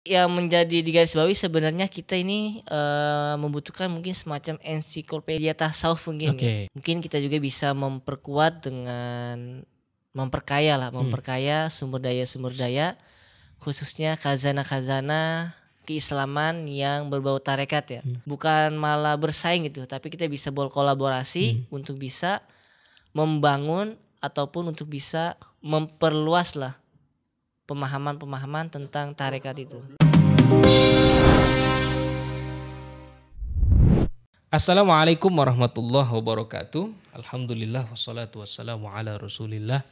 Yang menjadi digarisbawahi sebenarnya kita ini membutuhkan mungkin semacam ensiklopedia tasawuf mungkin. Oke. Mungkin kita juga bisa memperkuat dengan memperkaya sumber daya khususnya khazanah keislaman yang berbau tarekat ya. Bukan malah bersaing gitu, tapi kita bisa berkolaborasi untuk bisa membangun ataupun untuk bisa memperluas lah pemahaman tentang tarekat itu. Assalamualaikum warahmatullahi wabarakatuh. Alhamdulillah wassalatu wassalamu ala Rasulillah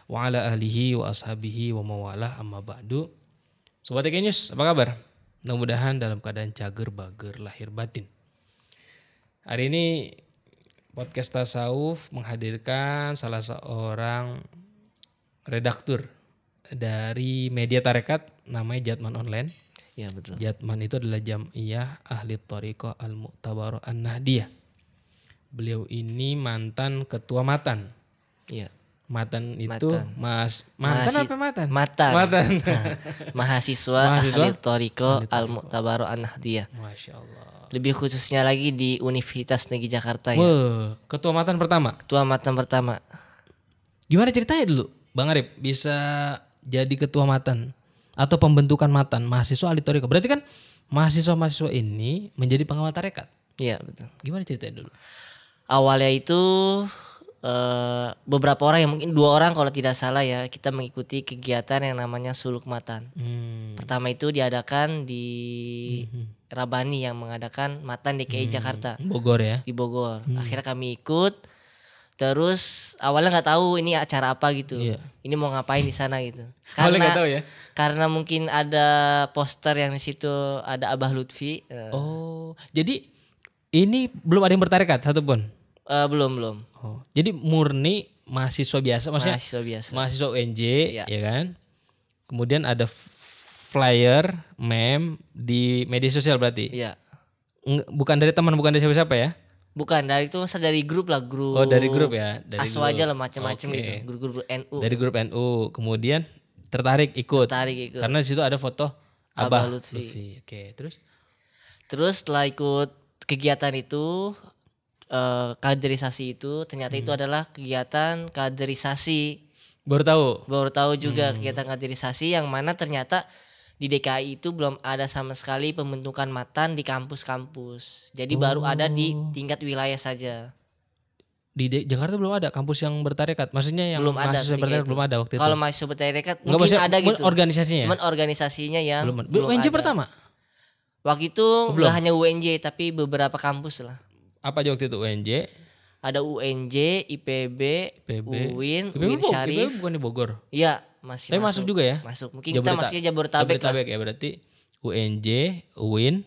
wa ala alihi wa ashabihi wa mawalah amma ba'du. Sobat Genius, apa kabar? Mudah-mudahan dalam keadaan cager bager lahir batin. Hari ini podcast Tasawuf menghadirkan salah seorang redaktur dari media tarekat namanya Jatman Online. Ya betul. Jatman itu adalah Jam'iyah Ahli Thariqah Al-Mu'tabarah An-Nahdiyah. Beliau ini mantan ketua Matan. Iya. Matan itu mantan apa Matan? Matan. Mahasiswa Ahli Thariqah Al-Mu'tabarah An-Nahdiyah. Masya Allah. Lebih khususnya lagi di Universitas Negeri Jakarta ya. Wah, ketua Matan pertama. Ketua Matan pertama. Gimana ceritanya dulu, Bang Arif bisa jadi ketua Matan atau pembentukan Matan mahasiswa ahli thariqah? Berarti kan mahasiswa-mahasiswa ini menjadi pengawal tarekat. Iya betul. Gimana ceritanya dulu? Awalnya itu beberapa orang yang mungkin 2 orang kalau tidak salah ya, kita mengikuti kegiatan yang namanya suluk Matan. Pertama itu diadakan di Rabani yang mengadakan Matan DKI Jakarta. Bogor ya? Di Bogor. Akhirnya kami ikut. Terus awalnya nggak tahu ini acara apa gitu. Iya. Ini mau ngapain di sana gitu. Awalnya nggak tahu ya? Karena mungkin ada poster yang di situ ada Abah Lutfi. Oh, jadi ini belum ada yang bertarekat satupun? Belum. Oh, jadi murni mahasiswa biasa, maksudnya Mahasiswa biasa. mahasiswa UNJ, Iya. ya kan? Kemudian ada flyer, meme di media sosial berarti? Iya. Bukan dari teman, bukan dari siapa-siapa ya? Bukan dari itu, dari grup lah, grup. Oh, dari grup ya? Dari Aswa grup. aja lah macam-macam Oke. gitu. Grup-grup NU. Dari grup NU, kemudian tertarik ikut. Ikut. Karena di situ ada foto Abah Abah Lutfi. Oke, terus? Terus setelah ikut kegiatan itu, kaderisasi itu ternyata itu adalah kegiatan kaderisasi. Baru tahu juga kegiatan kaderisasi yang mana ternyata di DKI itu belum ada sama sekali pembentukan Matan di kampus-kampus. Jadi baru ada di tingkat wilayah saja. Di Jakarta belum ada kampus yang bertarekat. Maksudnya yang Belum ada mahasiswa bertarekat belum ada waktu itu. Kalau mahasiswa bertarekat Nggak, mungkin maksudnya ada gitu. organisasinya. Cuman organisasinya yang belum UNJ ada. pertama. Waktu itu nggak hanya UNJ tapi beberapa kampus lah. Apa aja waktu itu UNJ? Ada UNJ, IPB, UIN, UIN Syarif. IPB bukan di Bogor. Iya, masih Tapi masuk juga ya? Masuk. Mungkin kita masuknya Jabodetabek lah. Ya berarti UNJ, UIN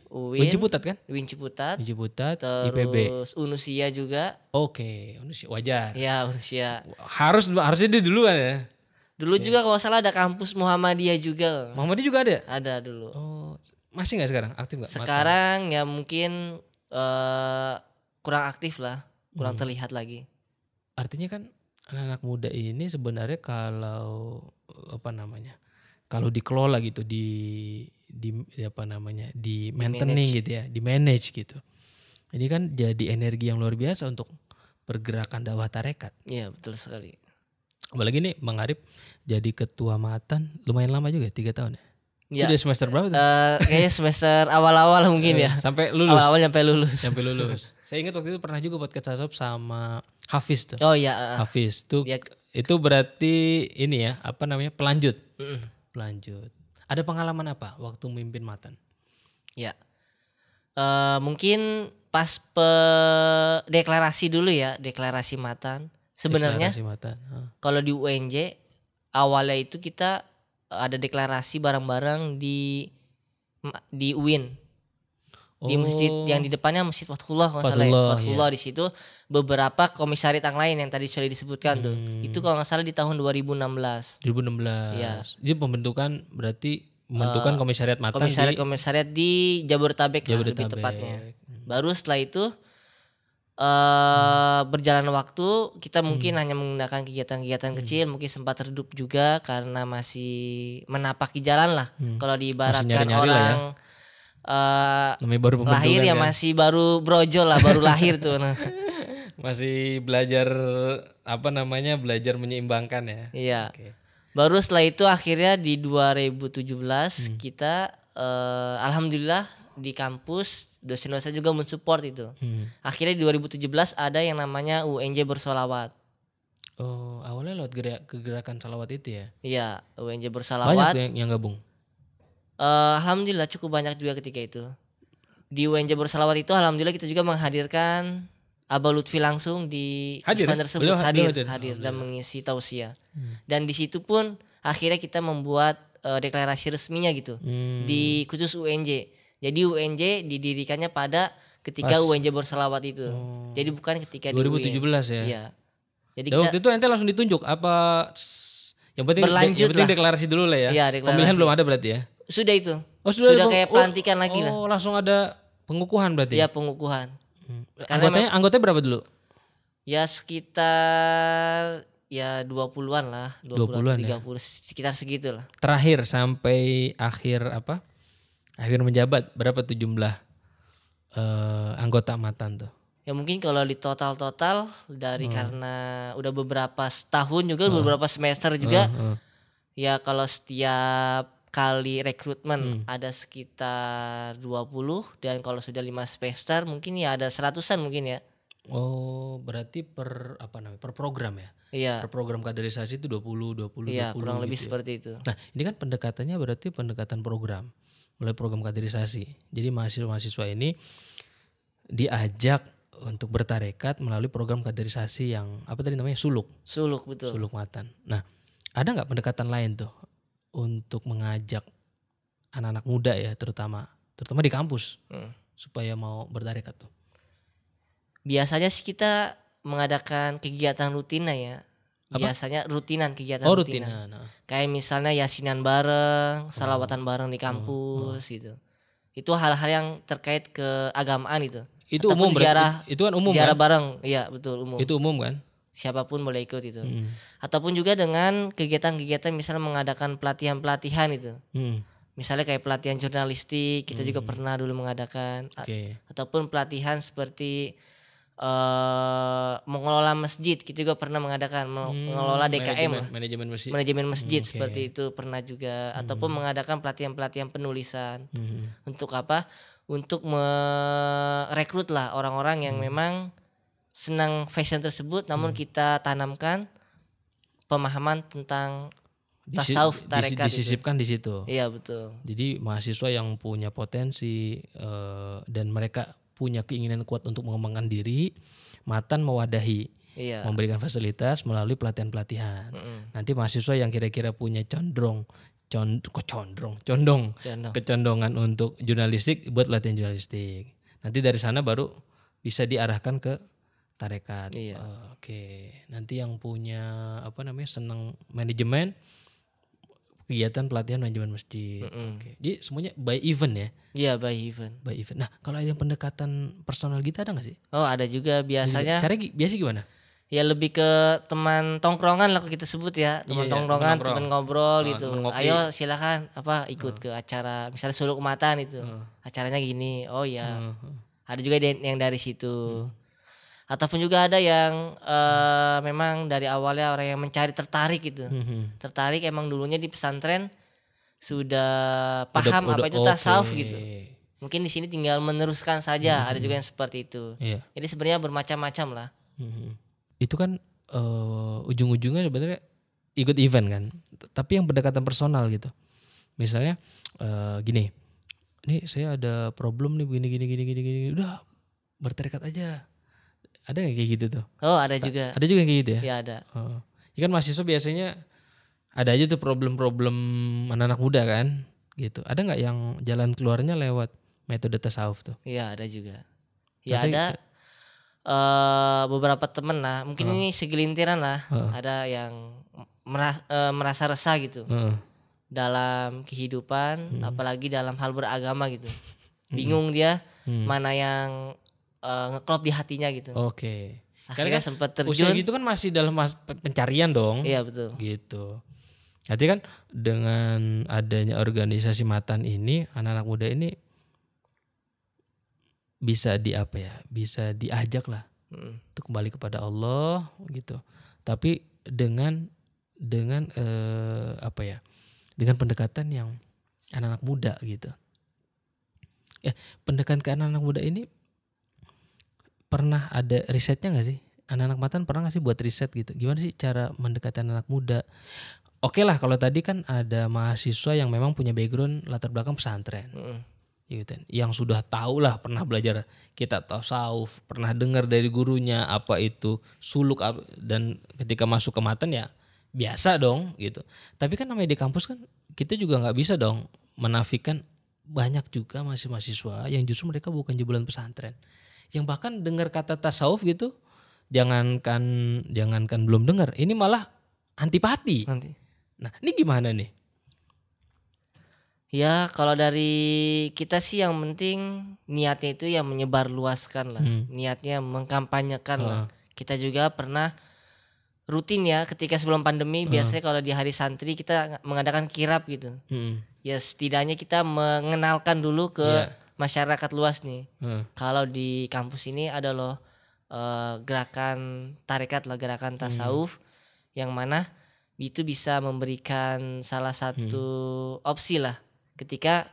Ciputat kan? UIN Ciputat. Ciputat, Terus IPB. Unusia juga. Oke, wajar. Ya, Unusia. Harusnya dia duluan ya. Dulu juga kalau salah ada kampus Muhammadiyah juga. Muhammadiyah juga ada? Ada dulu. Oh, masih nggak sekarang? Aktif nggak? Sekarang ya mungkin kurang aktif lah, kurang terlihat lagi. Artinya kan anak-anak muda ini sebenarnya kalau kalau dikelola gitu di maintaining gitu ya, di manage gitu. Ini kan jadi energi yang luar biasa untuk pergerakan dakwah tarekat. Iya betul sekali. Apalagi nih Bang Arif jadi ketua Matan lumayan lama juga 3 tahun ya. Ya. Itu dari semester berapa tuh? Kayaknya semester awal-awal mungkin ya. Sampai lulus. Awal-awal sampai lulus. Saya ingat waktu itu pernah juga podcast Tasawuf sama Hafiz tuh. Oh iya. Hafiz tuh itu berarti ini ya pelanjut. Pelanjut. Ada pengalaman apa waktu memimpin Matan? Ya. Mungkin pas deklarasi dulu ya, deklarasi Matan. Sebenarnya kalau di UNJ awalnya itu kita ada deklarasi bareng-bareng di UIN. Di masjid yang di depannya Masjid Fathullah kalau salah ya. Fathullah di situ beberapa komisariat yang lain yang tadi sudah disebutkan tuh. Itu kalau nggak salah di tahun 2016. 2016. Ya. Jadi pembentukan komisariat Matan komisariat di Jabodetabek lah lebih tepatnya. Baru setelah itu berjalan waktu kita mungkin hanya menggunakan kegiatan-kegiatan kecil, mungkin sempat redup juga karena masih menapaki jalan lah. Kalau diibaratkan nyari-nyari lah ya. orang Namanya baru lahir pembentukan ya kan. masih baru brojol lah, baru lahir tuh. Nah. Masih belajar belajar menyeimbangkan ya. Iya. Oke. Baru setelah itu akhirnya di 2017 kita alhamdulillah di kampus dosen-dosen juga mensupport itu. Akhirnya di 2017 ada yang namanya UNJ bersolawat. Oh, awalnya lewat kegerakan salawat itu ya. Iya, UNJ Banyak bersolawat. tuh yang gabung. Alhamdulillah cukup banyak juga ketika itu. Di UNJ bersolawat itu alhamdulillah kita juga menghadirkan Abah Lutfi langsung di Hadir, event ya? tersebut, Beliau hadir. hadir dan mengisi tausiah. Dan di situ pun akhirnya kita membuat deklarasi resminya gitu di khusus UNJ. Jadi UNJ didirikannya pada ketika UNJ berselawat itu. Jadi bukan ketika 2017 ya. Iya. Jadi Dan kita waktu itu ente langsung ditunjuk apa? Yang penting Berlanjut yang penting lah. deklarasi dulu lah ya. Iya, deklarasi. Pemilihan belum ada berarti ya. sudah itu. Oh, Sudah kayak pelantikan lagi lah. Oh, langsung ada pengukuhan berarti. Iya, pengukuhan. Karena Anggotanya berapa dulu? ya sekitar ya 20-an lah, 20-an atau 30 sekitar segitulah. Terakhir sampai akhir akhir menjabat berapa tuh jumlah anggota Matan tuh? Ya mungkin kalau di total dari karena udah beberapa tahun juga, beberapa semester juga. Ya kalau setiap kali rekrutmen ada sekitar 20, dan kalau sudah 5 semester mungkin ya ada 100-an mungkin ya. Oh, berarti per program ya? Iya. Per program kaderisasi itu 20 Iya, 20 kurang lebih gitu ya. seperti itu. Nah, ini kan pendekatannya berarti pendekatan program. Mulai program kaderisasi. Jadi mahasiswa-mahasiswa ini diajak untuk bertarekat melalui program kaderisasi yang apa tadi namanya? Suluk Betul. Suluk Matan. Nah, ada nggak pendekatan lain tuh untuk mengajak anak-anak muda ya, terutama di kampus supaya mau bertarekat tuh? Biasanya sih kita mengadakan kegiatan rutin ya. Biasanya rutinan kegiatan Rutinan. Kayak misalnya yasinan bareng, salawatan bareng di kampus gitu. Itu hal-hal yang terkait keagamaan itu. Itu Ataupun umum berarti. Itu kan umum ziarah kan? bareng, iya betul umum. Itu umum kan? Siapapun boleh ikut itu. Ataupun juga dengan kegiatan-kegiatan misalnya mengadakan pelatihan-pelatihan itu. Misalnya kayak pelatihan jurnalistik kita juga pernah dulu mengadakan. Oke. Ataupun pelatihan seperti mengelola masjid kita juga pernah mengadakan, mengelola DKM lah. Manajemen masjid seperti itu pernah juga. Ataupun mengadakan pelatihan-pelatihan penulisan. Untuk apa? Untuk merekrut lah orang-orang yang memang senang fashion tersebut, namun kita tanamkan pemahaman tentang tasawuf tarekat disisipkan di situ. Iya betul. Jadi mahasiswa yang punya potensi dan mereka punya keinginan kuat untuk mengembangkan diri, Matan mewadahi, memberikan fasilitas melalui pelatihan-pelatihan. Nanti mahasiswa yang kira-kira punya kecondongan untuk jurnalistik buat pelatihan jurnalistik. Nanti dari sana baru bisa diarahkan ke tarekat. Oke. Nanti yang punya senang manajemen, kegiatan pelatihan manajemen masjid. Oke. Jadi semuanya by event ya? Iya by event. Nah kalau ada yang pendekatan personal gitu ada gak sih? Oh ada juga biasanya. Cara biasa gimana? Ya lebih ke teman tongkrongan lah kita sebut ya. Teman tongkrongan, teman ngobrol gitu. Ayo silakan ikut ke acara misalnya Suluk Matan itu. Acaranya gini. Oh ya. Ada juga yang dari situ. Ataupun juga ada yang memang dari awalnya orang yang mencari tertarik gitu. Tertarik emang dulunya di pesantren sudah paham apa itu tasawuf gitu. Mungkin di sini tinggal meneruskan saja. Ada juga yang seperti itu. Jadi sebenarnya bermacam-macam lah. Itu kan ujung-ujungnya sebenarnya ikut event kan. Tapi yang pendekatan personal gitu. Misalnya gini. Ini saya ada problem nih gini. Udah bertarekat aja. Ada gak kayak gitu tuh? Oh ada juga. Ada juga kayak gitu ya? Iya ada. Ya kan mahasiswa biasanya ada aja tuh problem-problem anak-anak muda kan gitu. Ada gak yang jalan keluarnya lewat metode tasawuf tuh? Iya ada juga. Ya ada beberapa temen lah. Mungkin ini segelintiran lah. Ada yang merasa resah gitu. Dalam kehidupan apalagi dalam hal beragama gitu. Bingung dia mana yang ngeklop di hatinya gitu. Oke. Akhirnya Karena kan sempat usia terjun. gitu kan masih dalam pencarian dong. Iya betul. Gitu. Jadi kan dengan adanya organisasi Matan ini, anak-anak muda ini bisa bisa diajak lah untuk kembali kepada Allah gitu. Tapi dengan dengan pendekatan yang anak-anak muda gitu. Ya, pendekatan ke anak-anak muda ini pernah ada risetnya nggak sih? Anak-anak Matan pernah nggak sih buat riset gitu? Gimana sih cara mendekati anak muda? Oke lah, kalau tadi kan ada mahasiswa yang memang punya background latar belakang pesantren, gitu kan. Yang sudah tahu lah, pernah belajar kitab tasawuf, pernah dengar dari gurunya apa itu suluk, dan ketika masuk ke Matan ya biasa dong gitu. Tapi kan namanya di kampus kan kita juga nggak bisa dong menafikan banyak juga mahasiswa yang justru mereka bukan jebolan pesantren, yang bahkan dengar kata tasawuf gitu, jangankan belum dengar, ini malah antipati. Nah, ini gimana nih? Ya kalau dari kita sih yang penting niatnya itu yang menyebarluaskan lah, niatnya mengkampanyekan lah. Kita juga pernah rutin ya ketika sebelum pandemi, biasanya kalau di hari santri kita mengadakan kirab gitu. Ya setidaknya kita mengenalkan dulu ke masyarakat luas nih. Kalau di kampus ini ada loh gerakan tarekat lah, gerakan tasawuf yang mana itu bisa memberikan salah satu opsi lah ketika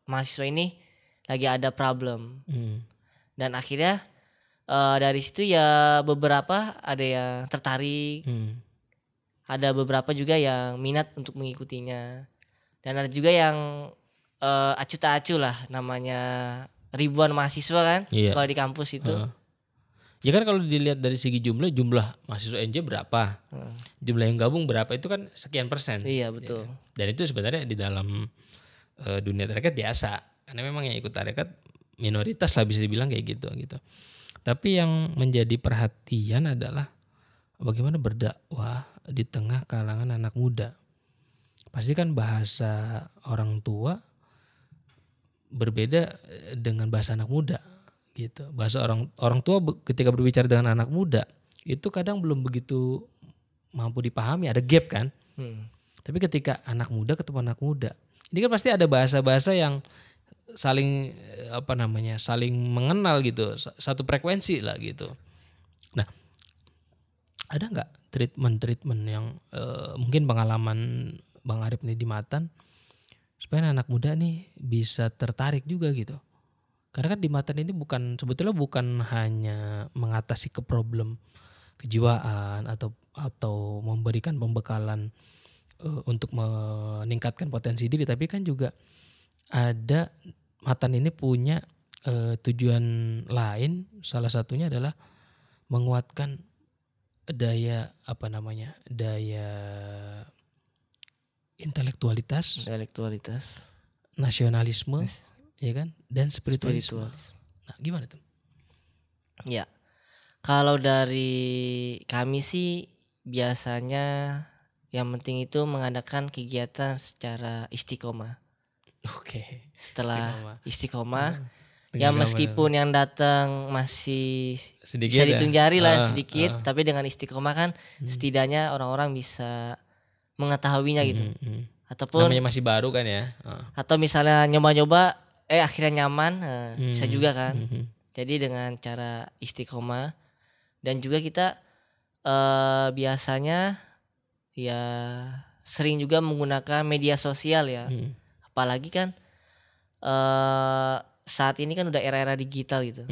mahasiswa ini lagi ada problem. Dan akhirnya dari situ ya beberapa ada yang tertarik, ada beberapa juga yang minat untuk mengikutinya, dan ada juga yang acuh tak acuh lah, namanya ribuan mahasiswa kan kalau di kampus itu. Ya kan kalau dilihat dari segi jumlah mahasiswa NJ berapa, jumlah yang gabung berapa, itu kan sekian persen. Iya betul. Ya. Dan itu sebenarnya di dalam dunia tarekat biasa, karena memang yang ikut tarekat minoritas lah bisa dibilang kayak gitu. Tapi yang menjadi perhatian adalah bagaimana berdakwah di tengah kalangan anak muda. Pasti kan bahasa orang tua berbeda dengan bahasa anak muda. Gitu. Bahasa orang tua ketika berbicara dengan anak muda itu kadang belum begitu mampu dipahami, ada gap kan. Tapi ketika anak muda ketemu anak muda, ini kan pasti ada bahasa-bahasa yang saling saling mengenal gitu, satu frekuensi lah gitu. Nah, ada nggak treatment yang mungkin pengalaman Bang Arif nih di Matan supaya anak muda nih bisa tertarik juga gitu? Karena kan di Matan ini sebetulnya bukan hanya mengatasi problem kejiwaan atau memberikan pembekalan untuk meningkatkan potensi diri, tapi kan juga ada Matan ini punya tujuan lain, salah satunya adalah menguatkan daya intelektualitas, nasionalisme. Ya kan, dan spiritualisme. Nah, gimana tuh? Ya, kalau dari kami sih biasanya yang penting itu mengadakan kegiatan secara istiqomah. Oke. Setelah istiqomah, ya meskipun yang datang masih sedikit, bisa dihitung jari lah sedikit, tapi dengan istiqomah kan setidaknya orang-orang bisa mengetahuinya gitu. Ataupun namanya masih baru kan ya. Atau misalnya nyoba-nyoba akhirnya nyaman, bisa juga kan. Jadi dengan cara istiqomah, dan juga kita biasanya ya sering juga menggunakan media sosial ya. Apalagi kan saat ini kan udah era-era digital gitu.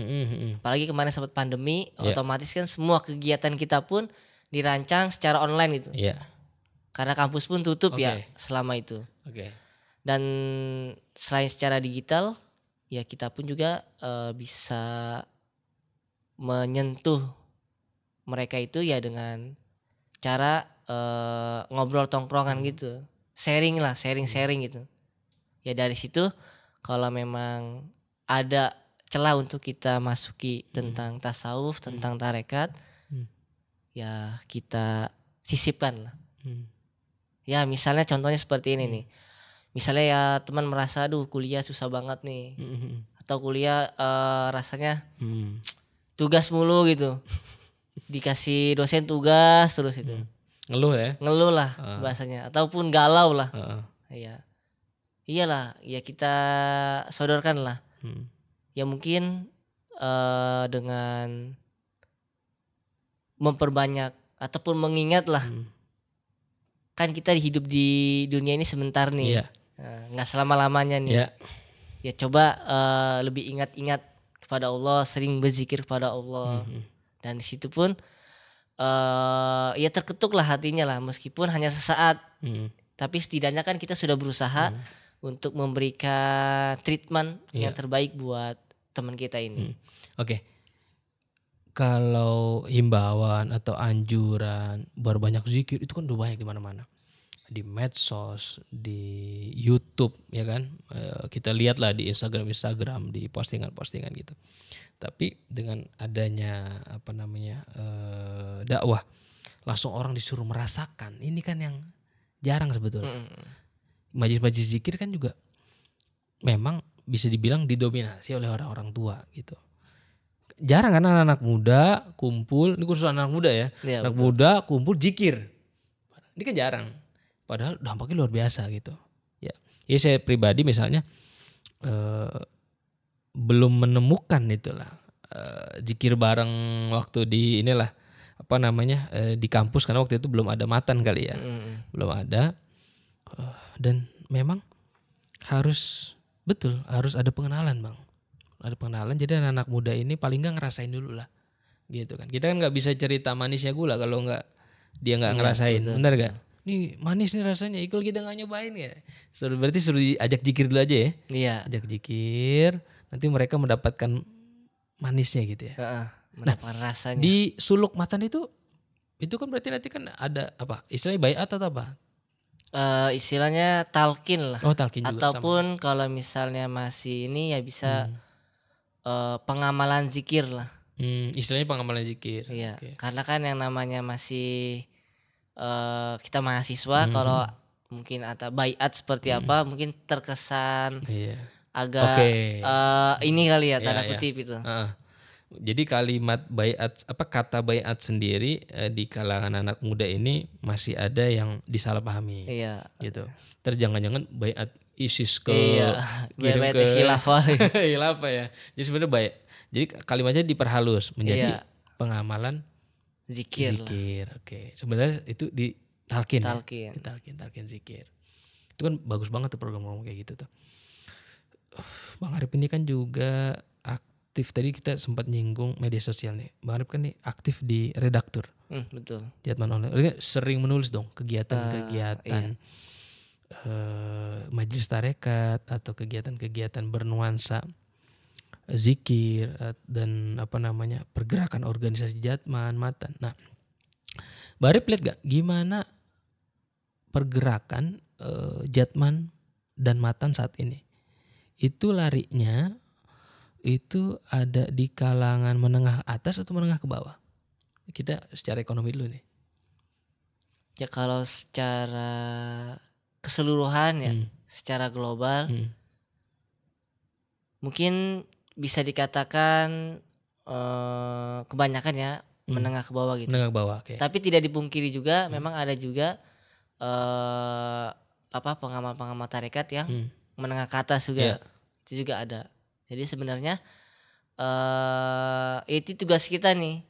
Apalagi kemarin sempat pandemi, otomatis kan semua kegiatan kita pun dirancang secara online gitu. Karena kampus pun tutup ya selama itu. Dan selain secara digital, ya kita pun juga bisa menyentuh mereka itu ya dengan cara ngobrol tongkrongan gitu, sharing gitu. Ya dari situ kalau memang ada celah untuk kita masuki tentang tasawuf, tentang tarekat, ya kita sisipkan lah. Ya misalnya contohnya seperti ini nih. Misalnya ya teman merasa aduh kuliah susah banget nih, atau kuliah rasanya tugas mulu gitu. Dikasih dosen tugas terus itu. Ngeluh ya. Ngeluh lah bahasanya ataupun galau lah. Iya. Iyalah, ya kita sodorkan lah. Ya mungkin dengan memperbanyak ataupun mengingat lah. Kan kita hidup di dunia ini sebentar nih. Iya. Nggak selama-lamanya nih. Iya. Ya coba lebih ingat-ingat kepada Allah, sering berzikir kepada Allah. Dan di situ pun ya terketuk lah hatinya lah, meskipun hanya sesaat. Tapi setidaknya kan kita sudah berusaha untuk memberikan treatment yang terbaik buat teman kita ini. Oke. Kalau himbauan atau anjuran berbanyak zikir itu kan udah banyak di mana-mana. Di medsos, di YouTube ya kan. Kita lihat lah di Instagram, di postingan-postingan gitu. Tapi dengan adanya dakwah, langsung orang disuruh merasakan. Ini kan yang jarang sebetulnya. Majelis-majelis zikir kan juga memang bisa dibilang didominasi oleh orang-orang tua gitu. Jarang kan anak-anak muda kumpul, ini khusus anak muda ya. Anak muda kumpul zikir. Ini kan jarang. Padahal dampaknya luar biasa gitu. Ya, saya pribadi misalnya belum menemukan itulah zikir bareng waktu di inilah di kampus, karena waktu itu belum ada matan kali ya. Belum ada. Dan memang harus ada pengenalan, Bang. Ada pengenalan, jadi anak muda ini paling nggak ngerasain dulu lah, gitu kan. Kita kan nggak bisa cerita manisnya gula kalau dia nggak ngerasain, benar gak? Nih manis nih rasanya, kalau kita nggak nyobain ya. Berarti suruh diajak zikir dulu aja ya. Iya. Ajak zikir, nanti mereka mendapatkan manisnya gitu ya. Mendapatkan rasanya. Di suluk matan itu kan berarti nanti kan ada apa? Istilahnya baiat atau apa? Istilahnya talqin lah. Oh, talqin juga. Ataupun kalau misalnya masih ini ya bisa pengamalan zikir lah. Istilahnya pengamalan zikir. Iya. Karena kan yang namanya masih kita mahasiswa, kalau mungkin atau baiat seperti apa mungkin terkesan agak ini kali ya, tanda kutip itu. Jadi kalimat baiat, kata baiat sendiri di kalangan anak muda ini masih ada yang disalahpahami. Iya. Gitu. Terus jangan-jangan baiat ISIS ke kirim ke khilafah. Khilafah ya. Jadi sebenarnya baik. Jadi kalimatnya diperhalus menjadi pengamalan zikir. Oke. Sebenarnya itu di talqin. Ya? Talqin zikir. Itu kan bagus banget tuh program-program kayak gitu tuh. Bang Arif ini kan juga aktif, tadi kita sempat nyinggung media sosial nih. Bang Arif kan nih aktif di Redaktur. Betul. Jatman online. Sering menulis dong kegiatan-kegiatan majelis tarekat atau kegiatan-kegiatan bernuansa zikir dan pergerakan organisasi Jatman, Matan. Nah, Bang Arif lihat gak gimana pergerakan Jatman dan Matan saat ini? Itu larinya itu ada di kalangan menengah atas atau menengah ke bawah? Kita secara ekonomi dulu nih. Ya kalau secara keseluruhan ya, secara global mungkin bisa dikatakan kebanyakan ya menengah ke bawah gitu. Menengah ke bawah, okay. Tapi tidak dipungkiri juga memang ada juga pengamal-pengamal tarekat yang menengah ke atas juga. Itu juga ada. Jadi sebenarnya itu tugas kita nih.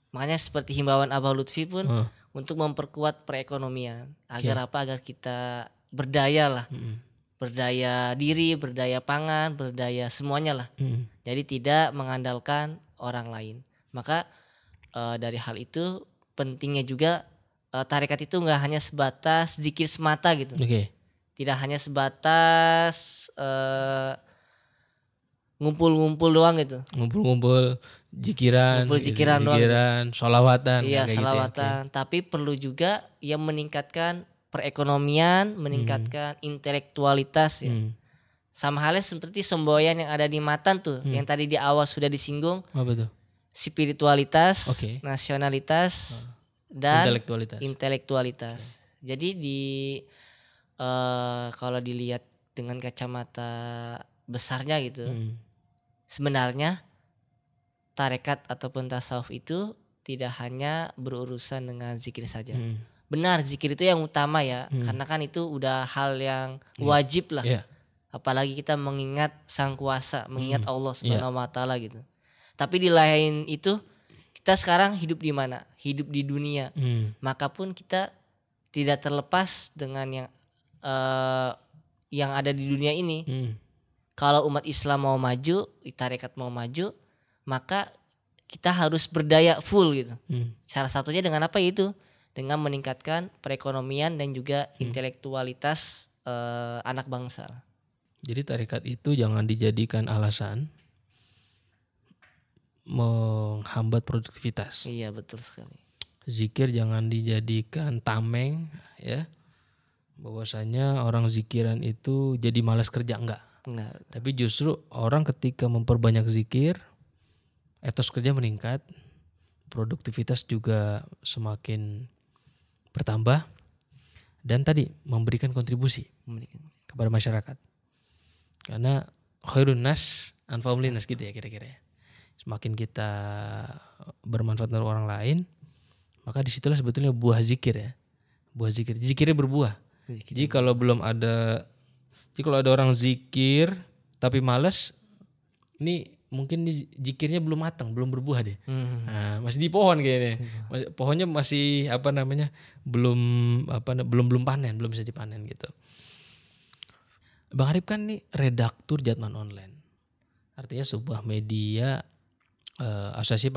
Makanya seperti himbauan Abah Lutfi pun untuk memperkuat perekonomian agar agar kita berdaya lah. Berdaya diri, berdaya pangan, berdaya semuanya lah. Jadi tidak mengandalkan orang lain. Maka dari hal itu pentingnya juga tarekat itu nggak hanya sebatas zikir semata gitu. Tidak hanya sebatas ngumpul-ngumpul doang gitu. Ngumpul zikiran doang. Zikiran, sholawatan. Iya, sholawatan. Gitu. Tapi perlu juga yang meningkatkan perekonomian, meningkatkan intelektualitas ya. Sama halnya seperti semboyan yang ada di Matan tuh, yang tadi di awal sudah disinggung. Apa tuh? Spiritualitas, nasionalitas, dan intelektualitas. Jadi kalau dilihat dengan kacamata besarnya gitu, sebenarnya tarekat ataupun tasawuf itu tidak hanya berurusan dengan zikir saja. Benar, zikir itu yang utama ya, karena kan itu udah hal yang wajib lah. Iya. Apalagi kita mengingat Sang Kuasa, mengingat Allah Subhanahu wa taala gitu. Tapi di lain itu kita sekarang hidup di mana? Hidup di dunia. Maka pun kita tidak terlepas dengan yang ada di dunia ini. Kalau umat Islam mau maju, tarekat mau maju, maka kita harus berdaya full gitu. Salah satunya dengan apa itu? Dengan meningkatkan perekonomian dan juga intelektualitas anak bangsa. Jadi tarekat itu jangan dijadikan alasan menghambat produktivitas. Iya, betul sekali. Zikir jangan dijadikan tameng ya. Bahwasanya orang zikiran itu jadi malas kerja, enggak. Tapi justru orang ketika memperbanyak zikir, etos kerja meningkat, produktivitas juga semakin bertambah, dan tadi memberikan kontribusi kepada masyarakat. Karena khairun nas anfa'um linnas gitu ya kira-kira. Semakin kita bermanfaat untuk orang lain, maka disitulah sebetulnya buah zikir ya. Buah zikir. Zikirnya berbuah. Jadi kalau ada orang zikir tapi malas, ini mungkin zikirnya belum matang, belum berbuah deh. Nah, masih di pohon kayaknya. Pohonnya masih belum panen, belum bisa dipanen gitu. Bang Arif kan nih redaktur Jatman Online. Artinya sebuah media asosiasi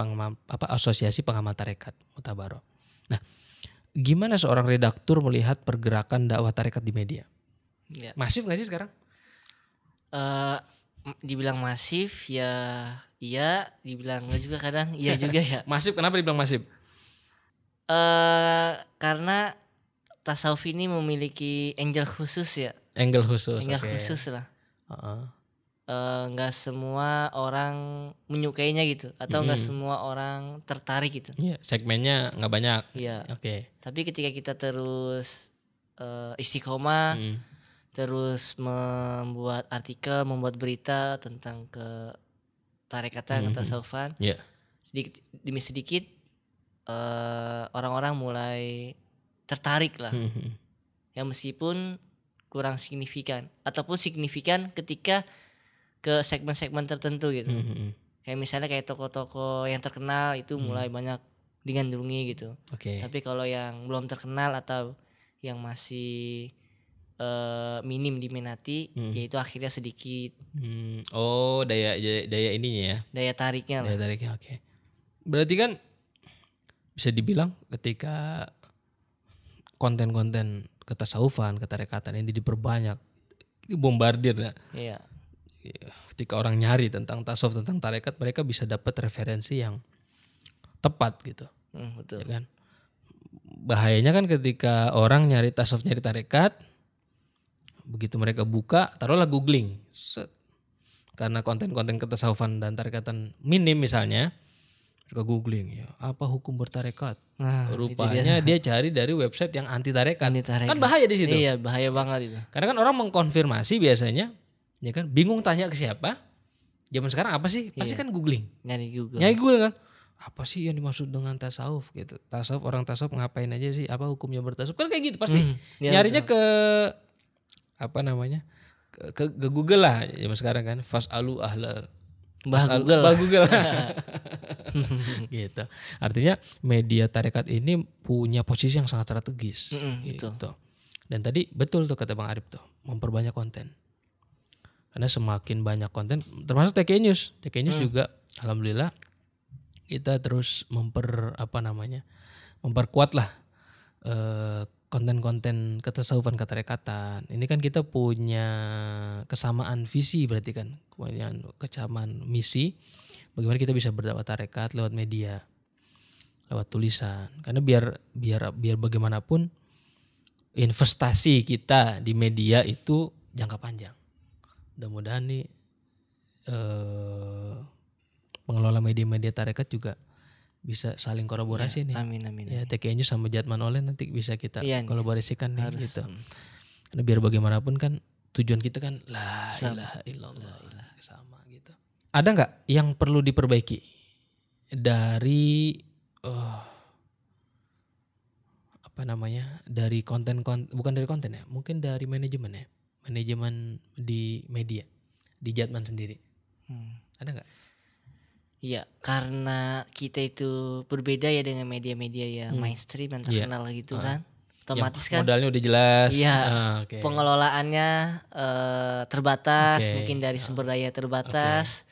pengamal tarekat Mutabaro. Nah, gimana seorang redaktur melihat pergerakan dakwah tarekat di media? Ya. Masif nggak sih sekarang? Dibilang masif ya iya, dibilang enggak juga kadang iya juga ya. Masif, kenapa dibilang masif? Karena tasawuf ini memiliki angle khusus ya. Angle khusus. Angle khusus lah. Nggak semua orang menyukainya gitu, atau nggak semua orang tertarik gitu. Iya, segmennya nggak banyak. Iya. Oke. Tapi ketika kita terus istiqomah, terus membuat artikel, membuat berita tentang tarekatan, ketasawufan, sedikit demi sedikit orang-orang mulai tertarik lah. Ya meskipun kurang signifikan ataupun signifikan ketika ke segmen-segmen tertentu gitu. Kayak misalnya kayak toko-toko yang terkenal itu mulai banyak digandrungi gitu. Tapi kalau yang belum terkenal atau yang masih minim diminati, yaitu akhirnya sedikit. Oh, daya ininya ya. Daya tariknya lah. Daya tariknya, oke. Berarti kan bisa dibilang ketika konten-konten ketasawufan, ketarekatan ini diperbanyak, bombardir ya. Iya. Ketika orang nyari tentang tasawuf, tentang tarekat, mereka bisa dapat referensi yang tepat gitu. Betul. Ya kan? Bahayanya kan ketika orang nyari tasawuf, nyari tarekat, begitu mereka buka, taruhlah googling, karena konten-konten ketasawufan dan tarekatan minim misalnya, mereka googling ya apa hukum bertarekat. Rupanya dia cari dari website yang anti tarekat. Kan bahaya di situ. Iya, bahaya banget itu. Karena kan orang mengkonfirmasi biasanya, ya kan, bingung tanya ke siapa. Zaman sekarang apa sih? Pasti kan googling. Nyari Google kan. Apa sih yang dimaksud dengan tasawuf gitu? Tasawuf, orang tasawuf ngapain aja sih? Apa hukumnya bertasawuf? Kan kayak gitu pasti. Nyarinya ke apa namanya? Ke Google lah zaman sekarang kan. Fas'alu ahla Google. Gitu. Artinya media tarekat ini punya posisi yang sangat strategis. Gitu. Dan tadi betul tuh kata Bang Arif tuh, memperbanyak konten. Karena semakin banyak konten, termasuk TK News. TK News juga alhamdulillah kita terus memperkuat lah konten-konten ketasawufan, ketarekatan. Ini kan kita punya kesamaan visi, berarti kan punya kesamaan misi. Bagaimana kita bisa berdakwah tarekat lewat media, lewat tulisan. Karena biar bagaimanapun investasi kita di media itu jangka panjang. Mudah-mudahan nih pengelola media-media tarekat juga bisa saling kolaborasi nih. Amin. Ya, TK News sama Jatman Online nanti bisa kita kolaborasikan nih harus. gitu. Karena biar bagaimanapun kan tujuan kita kan la ilaha illallah, sama gitu. Ada nggak yang perlu diperbaiki dari dari konten bukan dari konten ya, mungkin dari manajemen di media di Jatman sendiri. Ada nggak? Iya, karena kita itu berbeda ya dengan media-media yang mainstream yang terkenal gitu kan. Otomatis kan Modalnya udah jelas. iya, Oke. pengelolaannya terbatas, Oke. mungkin dari sumber daya terbatas.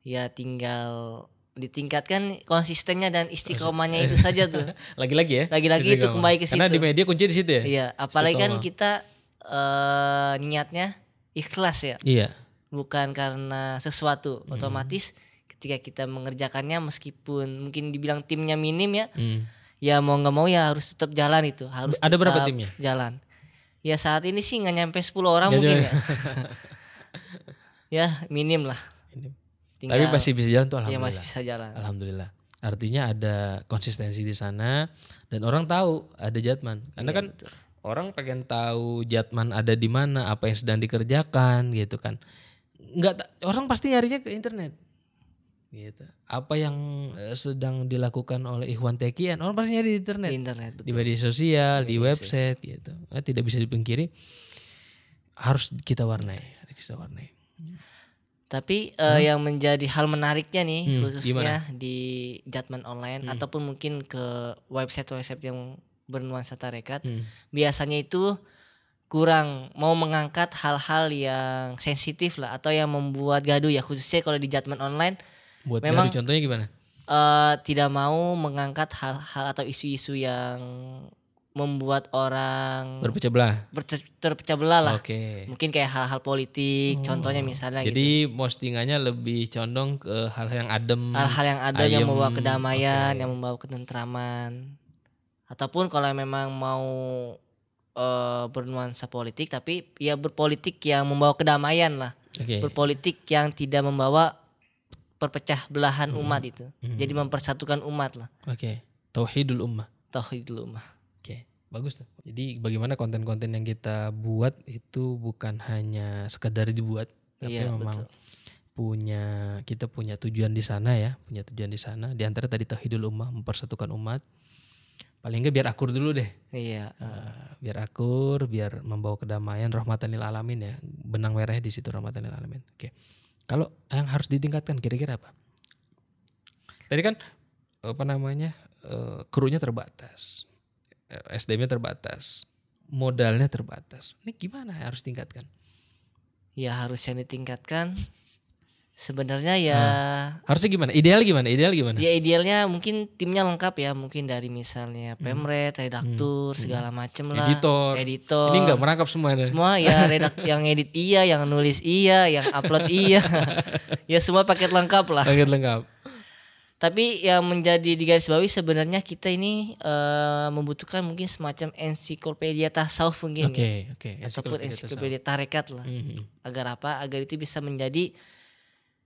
Ya tinggal ditingkatkan konsistennya dan istiqomahnya itu saja tuh. Lagi-lagi ya. Lagi-lagi itu kembali ke situ. Karena di media kunci di situ ya. Iya, apalagi kan Istiqomah. kita niatnya ikhlas ya. Iya. Bukan karena sesuatu. Otomatis ketika kita mengerjakannya meskipun mungkin dibilang timnya minim ya. Ya mau nggak mau ya harus tetap jalan itu. Harus Ada berapa tetap timnya? jalan. Ya saat ini sih nggak nyampe 10 orang mungkin ya. Ya minim lah. Tapi masih bisa jalan tuh alhamdulillah. Ya masih bisa jalan. Alhamdulillah. Artinya ada konsistensi di sana dan orang tahu ada Jatman. Karena kan orang pengen tahu Jatman ada di mana, apa yang sedang dikerjakan gitu kan. Orang pasti nyarinya ke internet. Gitu. Apa yang sedang dilakukan oleh Ikhwan Tekian, orang pasti nyari di internet. Di internet, betul. Di media sosial, di website gitu. Tidak bisa dipungkiri harus kita warnai. Tapi yang menjadi hal menariknya nih khususnya gimana? di Jatman online ataupun mungkin ke website-website yang bernuansa tarekat, biasanya itu kurang mau mengangkat hal-hal yang sensitif lah atau yang membuat gaduh ya, khususnya kalau di Jatman online. Buat memang contohnya gimana? Tidak mau mengangkat hal-hal atau isu-isu yang membuat orang Berpecah belah. terpecah belah lah. Oke. Mungkin kayak hal-hal politik, contohnya misalnya gitu. Jadi postingannya lebih condong ke hal yang adem. Hal-hal yang ada yang ayem. membawa kedamaian, yang membawa ketentraman. Ataupun kalau memang mau bernuansa politik, tapi ya berpolitik yang membawa kedamaian lah. Oke. Berpolitik yang tidak membawa perpecah belahan umat itu. Jadi mempersatukan umat lah. Oke. Tauhidul ummah. Tauhidul ummah. Oke, bagus tuh. Jadi bagaimana konten-konten yang kita buat itu bukan hanya sekedar dibuat, tapi Iya, memang betul. kita punya tujuan di sana ya, Di antara tadi tauhidul ummah, mempersatukan umat. Paling enggak biar akur dulu deh. Iya. Biar akur, biar membawa kedamaian, rahmatan lil alamin ya. Benang merahnya di situ, rahmatan lil alamin. Oke. Kalau yang harus ditingkatkan kira-kira apa? Tadi kan krunya terbatas. SDM-nya terbatas. Modalnya terbatas. Ini gimana harus tingkatkan? Ya harus yang ditingkatkan. Sebenarnya ya Harusnya gimana? Ideal gimana? ya idealnya mungkin timnya lengkap ya, mungkin dari misalnya pemret, redaktur, segala macem lah, editor. Ini enggak merangkap semua ya? Semua ya, yang edit iya, yang nulis iya, yang upload iya. Ya semua paket lengkap lah. Paket lengkap. Tapi yang menjadi digarisbawahi sebenarnya kita ini membutuhkan mungkin semacam ensiklopedia tasawuf mungkin ya. Oke. Ataupun ensiklopedia tarekat lah. Agar apa? Agar itu bisa menjadi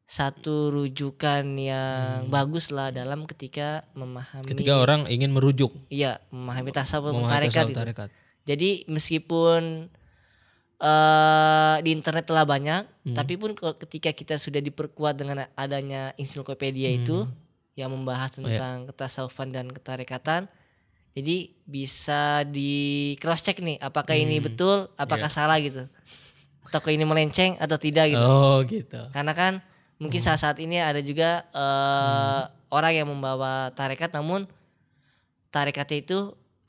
satu rujukan yang bagus lah dalam ketika memahami. Ketika orang ingin merujuk. Iya, memahami tasawuf tarekat. Jadi meskipun di internet telah banyak, tapi pun ketika kita sudah diperkuat dengan adanya ensiklopedia itu yang membahas tentang ketasawufan dan ketarekatan, jadi bisa di cross check nih, apakah ini betul, apakah salah gitu, atau ini melenceng atau tidak gitu. Oh gitu. Karena kan mungkin saat ini ada juga orang yang membawa tarekat, namun tarekatnya itu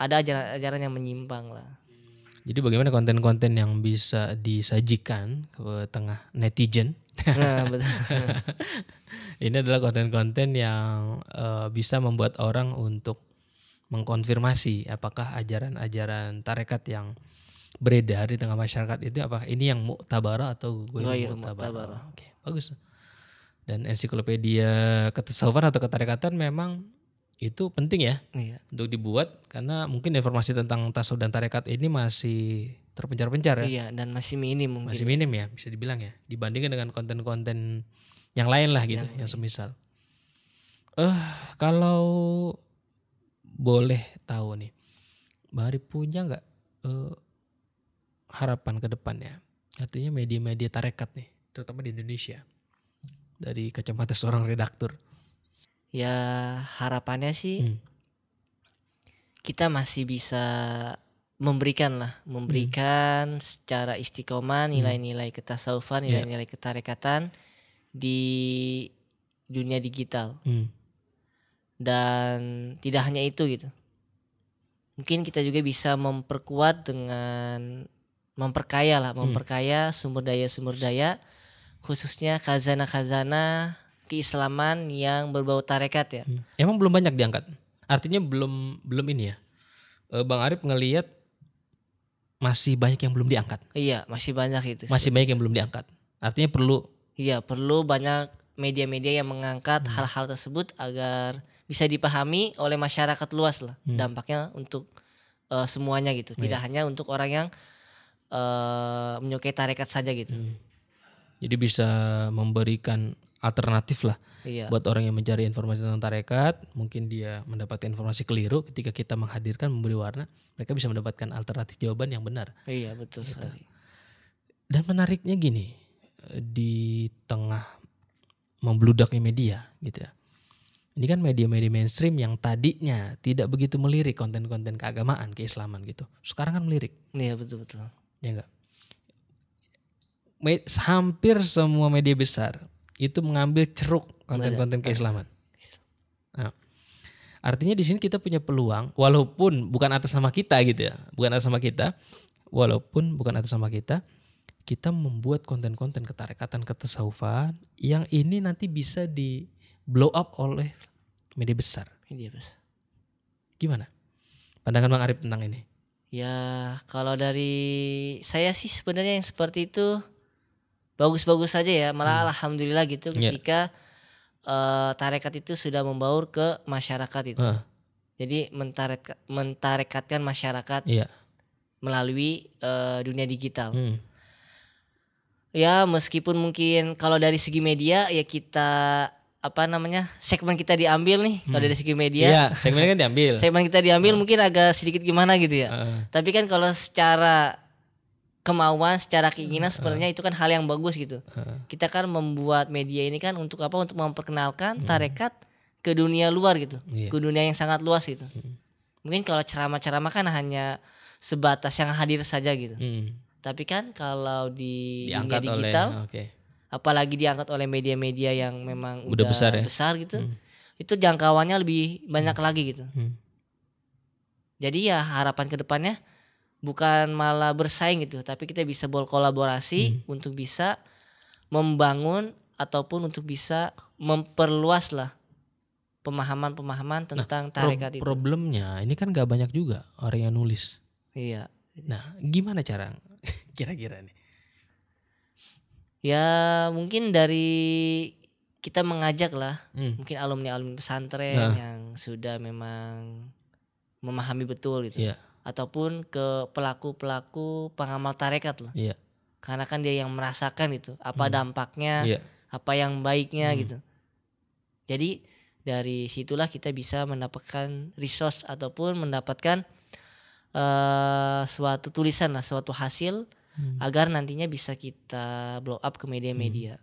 ada ajaran-ajaran yang menyimpang lah. Jadi bagaimana konten-konten yang bisa disajikan ke tengah netizen? Nah, betul. Ini adalah konten-konten yang bisa membuat orang untuk mengkonfirmasi apakah ajaran-ajaran tarekat yang beredar di tengah masyarakat itu apakah ini yang mu'tabarah atau ghairu mu'tabarah. Oke, bagus. Dan ensiklopedia ketasawufan atau ketarekatan memang itu penting ya untuk dibuat karena mungkin informasi tentang tasawuf dan tarekat ini masih terpencar-pencar ya. Iya, dan masih minim mungkin. Masih minim ya bisa dibilang ya dibandingkan dengan konten-konten yang lain lah gitu yang semisal. Kalau boleh tahu nih, Mbak Ari punya nggak harapan ke depannya? Artinya media-media tarekat nih, terutama di Indonesia dari kacamata seorang redaktur. Ya harapannya sih kita masih bisa memberikan secara istiqomah nilai-nilai ketasawufan, nilai-nilai ketarekatan di dunia digital. Dan tidak hanya itu gitu. Mungkin kita juga bisa memperkuat dengan memperkaya sumber daya khususnya khazanah keislaman yang berbau tarekat ya. Emang belum banyak diangkat. Artinya belum ini ya. Bang Arif ngelihat masih banyak yang belum diangkat. Iya, masih banyak itu. Masih banyak yang belum diangkat. Artinya perlu. Iya, perlu banyak media-media yang mengangkat hal-hal tersebut agar bisa dipahami oleh masyarakat luas lah dampaknya untuk semuanya gitu. Tidak hanya untuk orang yang menyukai tarekat saja gitu. Jadi bisa memberikan alternatif lah buat orang yang mencari informasi tentang tarekat. Mungkin dia mendapatkan informasi keliru, ketika kita menghadirkan memberi warna, mereka bisa mendapatkan alternatif jawaban yang benar. Iya betul sekali. Dan menariknya gini, di tengah membludaknya media gitu ya. Ini kan media-media mainstream yang tadinya tidak begitu melirik konten-konten keagamaan, keislaman gitu. Sekarang kan melirik. Iya betul. Ya enggak? Hampir semua media besar itu mengambil ceruk konten-konten keislaman. Nah, artinya di sini kita punya peluang, walaupun bukan atas nama kita gitu ya, kita membuat konten-konten ketarekatan, ketasawufan yang ini nanti bisa di blow up oleh media besar. Gimana pandangan Bang Arif tentang ini? Ya kalau dari saya sih sebenarnya yang seperti itu bagus-bagus saja ya, malah alhamdulillah gitu ketika tarekat itu sudah membaur ke masyarakat itu. Jadi mentarekatkan masyarakat melalui dunia digital. Ya meskipun mungkin kalau dari segi media ya kita segmen kita diambil nih kalau dari segi media. Iya, segmennya kan diambil. Segmen kita diambil mungkin agak sedikit gimana gitu ya. Tapi kan kalau secara kemauan, secara keinginan sebenarnya itu kan hal yang bagus gitu. Kita kan membuat media ini kan untuk apa? Untuk memperkenalkan tarekat ke dunia luar gitu. Ke dunia yang sangat luas gitu. Mungkin kalau ceramah-ceramah kan hanya sebatas yang hadir saja gitu. Tapi kan kalau di dunia digital apalagi diangkat oleh media-media yang memang udah besar gitu. Itu jangkauannya lebih banyak lagi gitu. Jadi ya harapan ke depannya bukan malah bersaing gitu, tapi kita bisa berkolaborasi untuk bisa membangun ataupun untuk bisa memperluas lah pemahaman-pemahaman tentang tarekat itu. Problemnya ini kan gak banyak juga orang yang nulis. Iya. Nah, gimana cara kira-kira nih? Ya mungkin dari kita mengajak lah, mungkin alumni-alumni pesantren yang sudah memang memahami betul gitu. Ataupun ke pelaku-pelaku pengamal tarekat lah. Karena kan dia yang merasakan itu apa dampaknya, apa yang baiknya gitu. Jadi dari situlah kita bisa mendapatkan resource ataupun mendapatkan suatu tulisan lah, suatu hasil agar nantinya bisa kita blow up ke media-media.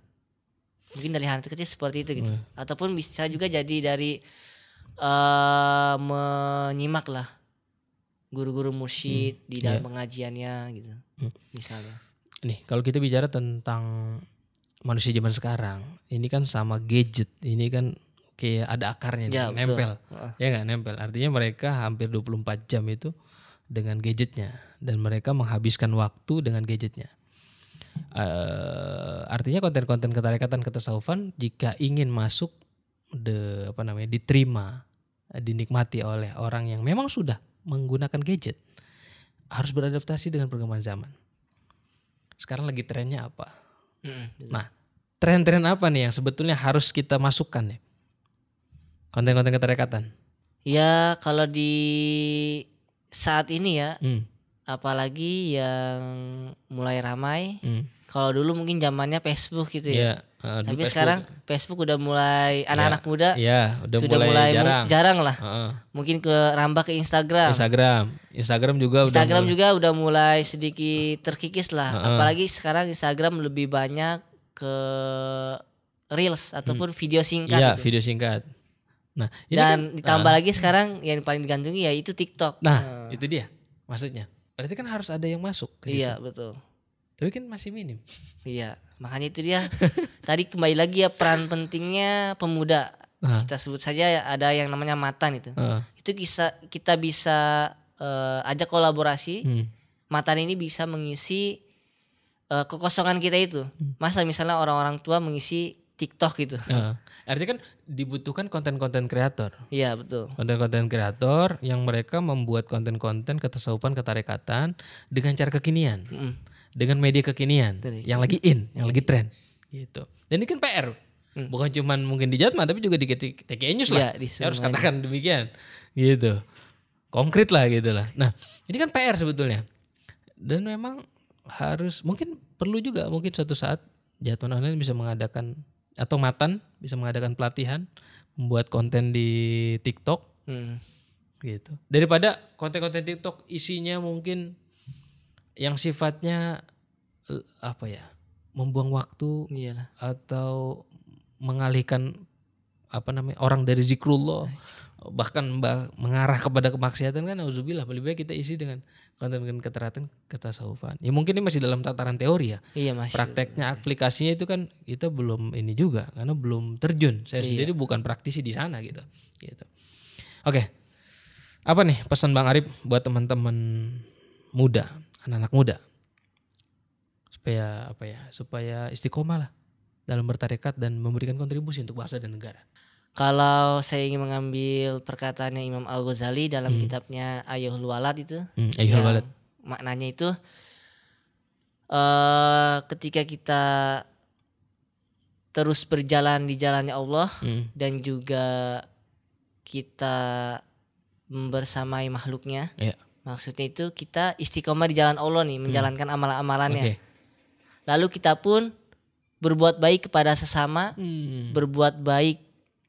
Mungkin dari hal kecil seperti itu gitu. Ataupun bisa juga jadi dari menyimak lah guru-guru mursyid di dalam pengajiannya gitu. Misalnya. Nih, kalau kita bicara tentang manusia zaman sekarang, ini kan sama gadget. Ini kan kayak ada akarnya nempel. Ya enggak nempel. Artinya mereka hampir 24 jam itu dengan gadgetnya dan mereka menghabiskan waktu dengan gadgetnya. Artinya konten-konten ketarekatan, ketasawufan jika ingin masuk diterima, dinikmati oleh orang yang memang sudah menggunakan gadget, harus beradaptasi dengan perkembangan zaman. Sekarang lagi trennya apa? Nah, tren-tren apa nih yang sebetulnya harus kita masukkan nih? Konten-konten ketarekatan. Ya kalau di saat ini ya, apalagi yang mulai ramai. Kalau dulu mungkin zamannya Facebook gitu ya. Tapi sekarang Facebook udah mulai anak-anak muda sudah mulai jarang lah. Mungkin rambah ke Instagram. Instagram juga udah mulai sedikit terkikis lah. Apalagi sekarang Instagram lebih banyak ke reels ataupun video singkat. Iya, video singkat. Nah, ini Dan ditambah lagi sekarang yang paling digandrungi ya itu TikTok. Nah, itu dia maksudnya. Berarti kan harus ada yang masuk ke situ. Iya, betul. Tapi kan masih minim. Iya, makanya itu dia. Tadi kembali lagi ya peran pentingnya pemuda. Kita sebut saja ada yang namanya Matan itu. Itu kita bisa ajak kolaborasi. Matan ini bisa mengisi kekosongan kita itu. Masa misalnya orang-orang tua mengisi TikTok gitu. Artinya kan dibutuhkan konten-konten kreator. Iya, betul. Konten-konten kreator yang mereka membuat konten-konten ketasawufan, ketarekatan dengan cara kekinian. Dengan media kekinian yang lagi yang lagi tren gitu. Dan ini kan PR. Bukan cuman mungkin di Jatma tapi juga di TKI News lah. Saya harus katakan demikian. Gitu. Konkret lah gitu lah. Nah, ini kan PR sebetulnya. Dan memang harus mungkin perlu juga mungkin suatu saat Jatma Online bisa mengadakan atau Matan bisa mengadakan pelatihan membuat konten di TikTok gitu. Daripada konten-konten TikTok isinya mungkin yang sifatnya apa ya, membuang waktu. Iyalah. Atau mengalihkan orang dari zikrullah bahkan mengarah kepada kemaksiatan kan auzubillah. Lebih baik kita isi dengan konten-konten ketasawufan. Ya mungkin ini masih dalam tataran teori ya. Iya, masih. Prakteknya aplikasinya itu kan kita belum ini juga karena belum terjun. Saya sendiri bukan praktisi di sana gitu. Oke. Apa nih pesan Bang Arif buat teman-teman muda, anak-anak muda? Supaya istiqomah lah dalam bertarekat dan memberikan kontribusi untuk bangsa dan negara. Kalau saya ingin mengambil perkataannya Imam Al-Ghazali dalam kitabnya Ayyuhul Walad itu, Ayyuhul Walad. Maknanya itu ketika kita terus berjalan di jalannya Allah dan juga kita bersamai makhluknya, maksudnya itu kita istiqomah di jalan Allah nih, menjalankan amalan-amalannya. Lalu kita pun berbuat baik kepada sesama, berbuat baik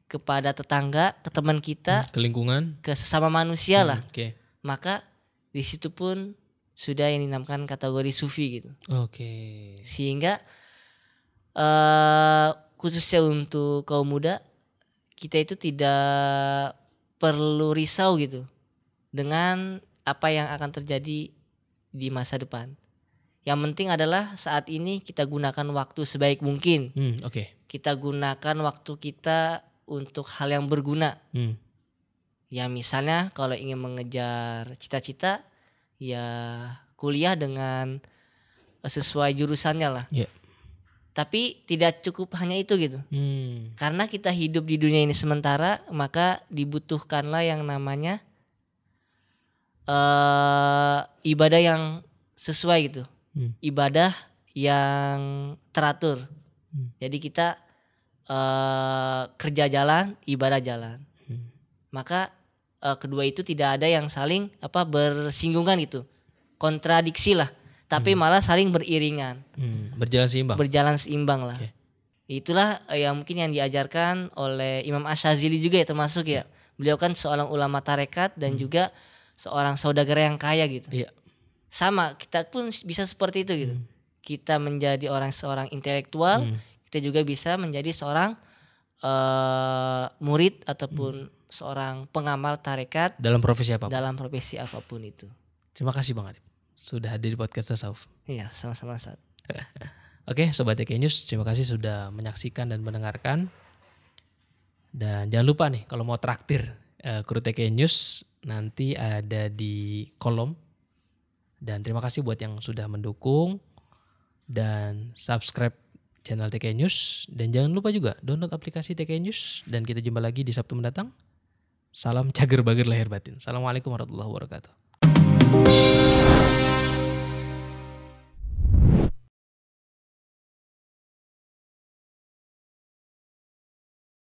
kepada tetangga, ke teman kita, ke lingkungan, ke sesama manusia lah. Maka di situ pun sudah yang dinamakan kategori sufi gitu. Sehingga khususnya untuk kaum muda, kita itu tidak perlu risau gitu dengan apa yang akan terjadi di masa depan. Yang penting adalah saat ini kita gunakan waktu sebaik mungkin. Kita gunakan waktu kita untuk hal yang berguna. Ya misalnya kalau ingin mengejar cita-cita, ya kuliah dengan sesuai jurusannya lah. Tapi tidak cukup hanya itu gitu. Karena kita hidup di dunia ini sementara, maka dibutuhkanlah yang namanya ibadah yang sesuai gitu. Ibadah yang teratur. Jadi kita kerja jalan, ibadah jalan. Maka kedua itu tidak ada yang saling bersinggungan gitu, kontradiksi lah, tapi malah saling beriringan, berjalan seimbang lah. Itulah yang mungkin yang diajarkan oleh Imam Ash-Shazili juga ya, termasuk ya, beliau kan seorang ulama tarekat dan juga seorang saudagar yang kaya gitu. Sama kita pun bisa seperti itu gitu. Kita menjadi seorang intelektual, kita juga bisa menjadi seorang murid ataupun seorang pengamal tarekat dalam profesi apapun itu. Terima kasih Bang Arif sudah hadir di podcast Tasawuf. Iya, sama-sama Ustaz. Oke, Sobat TKI News, terima kasih sudah menyaksikan dan mendengarkan. Dan jangan lupa nih kalau mau traktir kru TKI News nanti ada di kolom. Dan terima kasih buat yang sudah mendukung dan subscribe channel TKI News. Dan jangan lupa juga download aplikasi TKI News. Dan kita jumpa lagi di Sabtu mendatang. Salam cager bager lahir batin. Assalamualaikum warahmatullahi wabarakatuh.